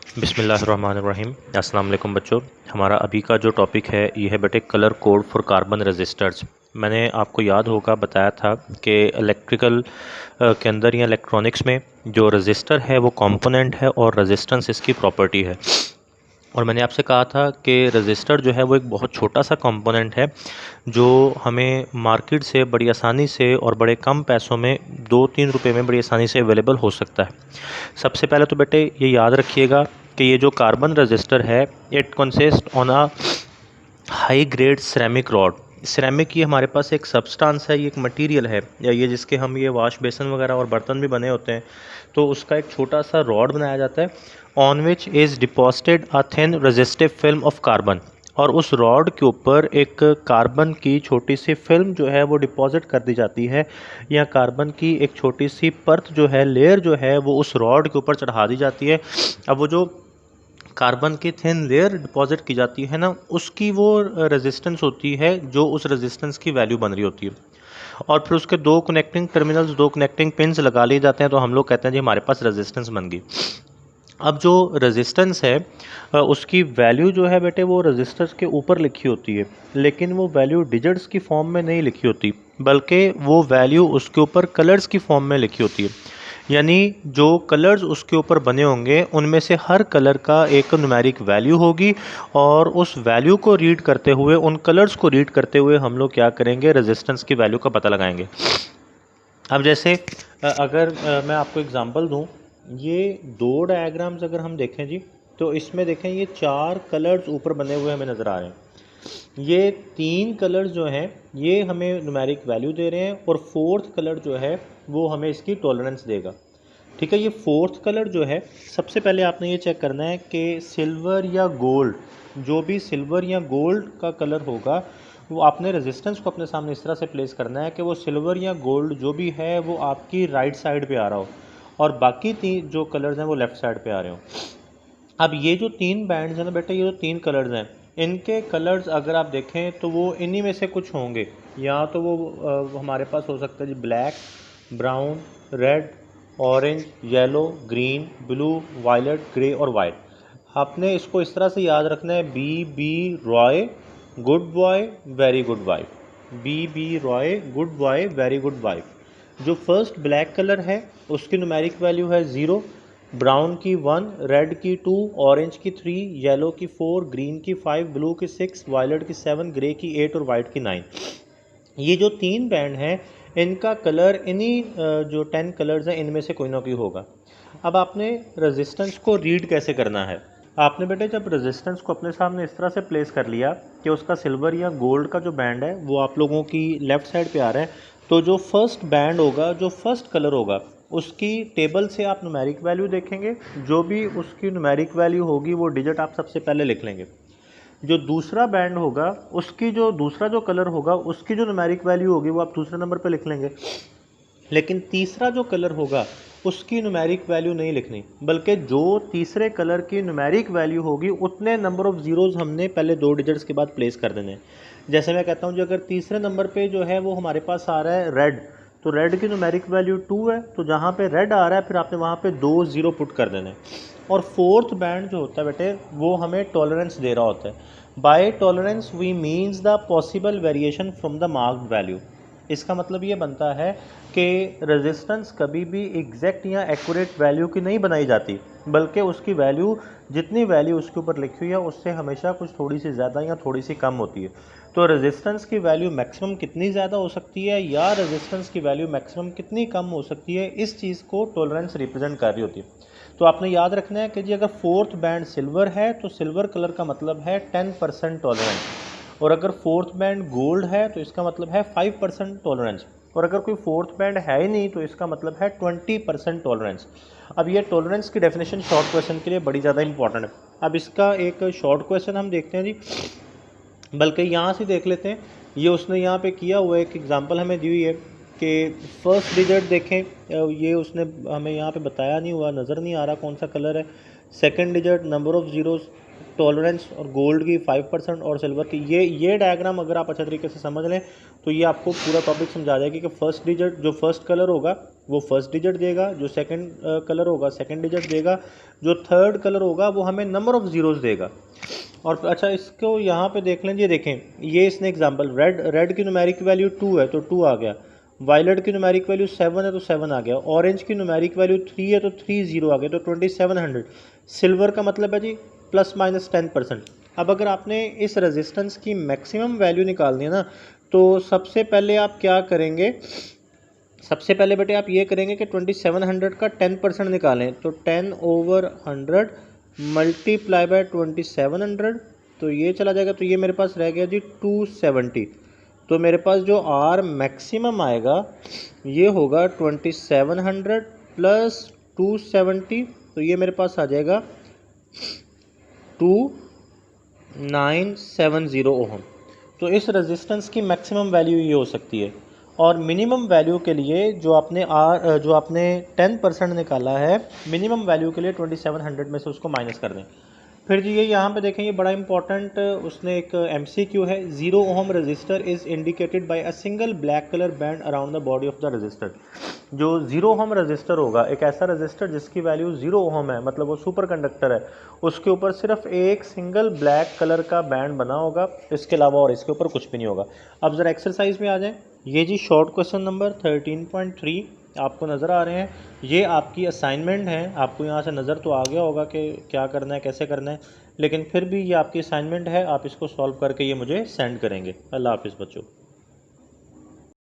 बिस्मिल्लाहिर्रहमानिर्रहीम। अस्सलाम वालेकुम बच्चों। हमारा अभी का जो टॉपिक है ये है बेटे colour code for carbon resistors. मैंने आपको याद होगा बताया था कि इलेक्ट्रिकल के अंदर या इलेक्ट्रॉनिक्स में जो रजिस्टर है वो कंपोनेंट है और रेजिस्टेंस इसकी प्रॉपर्टी है। और मैंने आपसे कहा था कि रजिस्टर जो है वो एक बहुत छोटा सा कंपोनेंट है जो हमें मार्केट से बड़ी आसानी से और बड़े कम पैसों में 2-3 रुपए में बड़ी आसानी से अवेलेबल हो सकता है। सबसे पहले तो बेटे ये याद रखिएगा कि ये जो कार्बन रजिस्टर है it consist on a high grade ceramic rod. Ceramic ये हमारे पास एक सब्सटेंस है, ये एक मटेरियल है या ये जिसके हम ये वॉश बेसन वगैरह और बर्तन भी बने होते हैं, तो उसका एक छोटा सा रॉड बनाया जाता है on which is deposited a thin resistive film of carbon. और उस रॉड के ऊपर एक कार्बन की छोटी सी फिल्म जो है वो डिपॉजिट कर दी जाती है, या कार्बन की एक छोटी सी परत जो है, लेयर जो है, वो उस रॉड के ऊपर चढ़ा दी जाती है। अब वो जो कार्बन की थिन लेयर डिपॉजिट की जाती है ना, उसकी वो रेजिस्टेंस होती है जो उस रेजिस्टेंस की वैल्यू बन रही होती है। और फिर उसके दो कनेक्टिंग टर्मिनल्स, दो कनेक्टिंग पिंस लगा लिए जाते हैं, तो हम लोग कहते हैं जी हमारे पास रेजिस्टेंस बन गई। अब जो रेजिस्टेंस है उसकी वैल्यू जो है बेटे वो रजिस्टर्स के ऊपर लिखी होती है, लेकिन वो वैल्यू डिजिट्स की फॉर्म में नहीं लिखी होती, बल्कि वो वैल्यू उसके ऊपर कलर्स की फॉर्म में लिखी होती है। यानी जो कलर्स उसके ऊपर बने होंगे उनमें से हर कलर का एक न्यूमेरिक वैल्यू होगी, और उस वैल्यू को रीड करते हुए, उन कलर्स को रीड करते हुए हम लोग क्या करेंगे, रेजिस्टेंस की वैल्यू का पता लगाएंगे। अब जैसे अगर मैं आपको एग्जांपल दूं, ये दो डायग्राम्स अगर हम देखें जी, तो इसमें देखें ये चार कलर्स ऊपर बने हुए हमें नज़र आ रहे हैं। ये तीन कलर्स जो हैं ये हमें न्यूमेरिक वैल्यू दे रहे हैं, और फोर्थ कलर जो है वो हमें इसकी टॉलरेंस देगा। ठीक है, ये फोर्थ कलर जो है, सबसे पहले आपने ये चेक करना है कि सिल्वर या गोल्ड, जो भी सिल्वर या गोल्ड का कलर होगा वो आपने रेजिस्टेंस को अपने सामने इस तरह से प्लेस करना है कि वो सिल्वर या गोल्ड जो भी है वो आपकी राइट साइड पे आ रहा हो, और बाकी तीन जो कलर्स हैं वो लेफ्ट साइड पे आ रहे हो। अब ये जो तीन बैंड्स हैं ना बेटा, ये जो तीन कलर्स हैं, इनके कलर्स अगर आप देखें तो वो इन्हीं में से कुछ होंगे। या तो वो हमारे पास हो सकता है जी black, brown, red, orange, yellow, green, blue, violet, grey और वाइट। आपने इसको इस तरह से याद रखना है, B Roy good boy very good wife. B Roy good boy very good wife. जो फर्स्ट ब्लैक कलर है उसकी न्यूमेरिक वैल्यू है 0, ब्राउन की 1, रेड की 2, ऑरेंज की 3, येलो की 4, ग्रीन की 5, ब्लू की 6, वायलेट की 7, ग्रे की 8 और वाइट की 9। ये जो तीन बैंड हैं इनका कलर इन्हीं जो 10 कलर्स हैं इनमें से कोई ना कोई होगा। अब आपने रेजिस्टेंस को रीड कैसे करना है? आपने बेटे जब रेजिस्टेंस को अपने सामने इस तरह से प्लेस कर लिया कि उसका सिल्वर या गोल्ड का जो बैंड है वो आप लोगों की लेफ़्ट साइड पे आ रहा है, तो जो फर्स्ट बैंड होगा, जो फर्स्ट कलर होगा, उसकी टेबल से आप न्यूमेरिक वैल्यू देखेंगे। जो भी उसकी न्यूमेरिक वैल्यू होगी वो डिजिट आप सबसे पहले लिख लेंगे। जो दूसरा बैंड होगा उसकी जो दूसरा जो कलर होगा उसकी जो न्यूमेरिक वैल्यू होगी वो आप दूसरे नंबर पे लिख लेंगे। लेकिन तीसरा जो कलर होगा उसकी न्यूमेरिक वैल्यू नहीं लिखनी, बल्कि जो तीसरे कलर की न्यूमेरिक वैल्यू होगी उतने नंबर ऑफ़ ज़ीरोज़ हमने पहले दो डिजिट्स के बाद प्लेस कर देने हैं। जैसे मैं कहता हूँ जो अगर तीसरे नंबर पे जो है वो हमारे पास आ रहा है रेड, तो रेड की न्यूमेरिक वैल्यू 2 है, तो जहाँ पे रेड आ रहा है फिर आपने वहाँ पे 2 ज़ीरो पुट कर देने। और फोर्थ बैंड जो होता है बेटे वो हमें टॉलरेंस दे रहा होता है। By tolerance we means the possible variation from the marked value. इसका मतलब ये बनता है कि रेजिस्टेंस कभी भी एग्जैक्ट या एक्यूरेट वैल्यू की नहीं बनाई जाती, बल्कि उसकी वैल्यू, जितनी वैल्यू उसके ऊपर लिखी हुई है उससे हमेशा कुछ थोड़ी सी ज़्यादा या थोड़ी सी कम होती है। तो रेजिस्टेंस की वैल्यू मैक्सिमम कितनी ज़्यादा हो सकती है या रेजिस्टेंस की वैल्यू मैक्सिमम कितनी कम हो सकती है, इस चीज़ को टॉलरेंस रिप्रेजेंट कर रही होती है। तो आपने याद रखना है कि जी अगर फोर्थ बैंड सिल्वर है तो सिल्वर कलर का मतलब है 10% टॉलरेंस, और अगर फोर्थ बैंड गोल्ड है तो इसका मतलब है 5% टॉलरेंस, और अगर कोई फोर्थ बैंड है ही नहीं तो इसका मतलब है 20% टॉलरेंस। अब ये टॉलरेंस की डेफिनेशन शॉर्ट क्वेश्चन के लिए बड़ी ज़्यादा इंपॉर्टेंट है। अब इसका एक शॉर्ट क्वेश्चन हम देखते हैं जी, बल्कि यहाँ से देख लेते हैं। ये उसने यहाँ पे किया हुआ एक एग्जांपल हमें दी हुई है कि फर्स्ट डिजिट देखें, ये उसने हमें यहाँ पे बताया नहीं हुआ, नज़र नहीं आ रहा कौन सा कलर है। Second digit number of zeros, tolerance और गोल्ड की 5% और सिल्वर की। ये डायग्राम अगर आप अच्छे तरीके से समझ लें तो ये आपको पूरा टॉपिक समझा देगा कि फर्स्ट डिजिट जो फर्स्ट कलर होगा वो फर्स्ट डिजिट देगा, जो सेकंड कलर होगा सेकंड डिजिट देगा, जो थर्ड कलर होगा वो हमें नंबर ऑफ़ ज़ीरोज़ देगा। और अच्छा इसको यहाँ पे देख लें, ये देखें, ये इसने एग्जांपल रेड की न्यूमेरिक वैल्यू 2 है तो 2 आ गया, वायलेट की न्यूमेरिक वैल्यू 7 है तो 7 आ गया, ऑरेंज की न्यूमेरिक वैल्यू 3 है तो 3 0 आ गया तो 2700। सिल्वर का मतलब है जी +-10%। अब अगर आपने इस रेजिस्टेंस की मैक्सिमम वैल्यू निकालनी है ना तो सबसे पहले आप क्या करेंगे, सबसे पहले बेटे आप ये करेंगे कि 2700 का 10% निकालें तो 10/100 मल्टीप्लाई बाय 2700 तो ये चला जाएगा, तो ये मेरे पास रह गया जी 270। तो मेरे पास जो आर मैक्सिमम आएगा ये होगा 2700 प्लस 270, तो ये मेरे पास आ जाएगा 2970 ओहम। तो इस रेजिस्टेंस की मैक्सिमम वैल्यू ये हो सकती है। और मिनिमम वैल्यू के लिए जो आपने 10% निकाला है, मिनिमम वैल्यू के लिए 2700 में से उसको माइनस कर दें। फिर जी ये यहाँ पे देखें, ये बड़ा इंपॉर्टेंट उसने एक MCQ है, 0 ohm register is indicated by a single black colour band around the body of the register. जो 0 ओहम रजिस्टर होगा, एक ऐसा रजिस्टर जिसकी वैल्यू 0 ओहम है, मतलब वो सुपर कंडक्टर है, उसके ऊपर सिर्फ एक सिंगल ब्लैक कलर का बैंड बना होगा, इसके अलावा और इसके ऊपर कुछ भी नहीं होगा। अब ज़रा एक्सरसाइज में आ जाएं। ये जी शॉर्ट क्वेश्चन नंबर 13.3 आपको नज़र आ रहे हैं, ये आपकी असाइनमेंट है। आपको यहाँ से नज़र तो आ गया होगा कि क्या करना है कैसे करना है, लेकिन फिर भी ये आपकी असाइनमेंट है, आप इसको सॉल्व करके ये मुझे सेंड करेंगे। अल्लाह हाफिज़ बच्चों।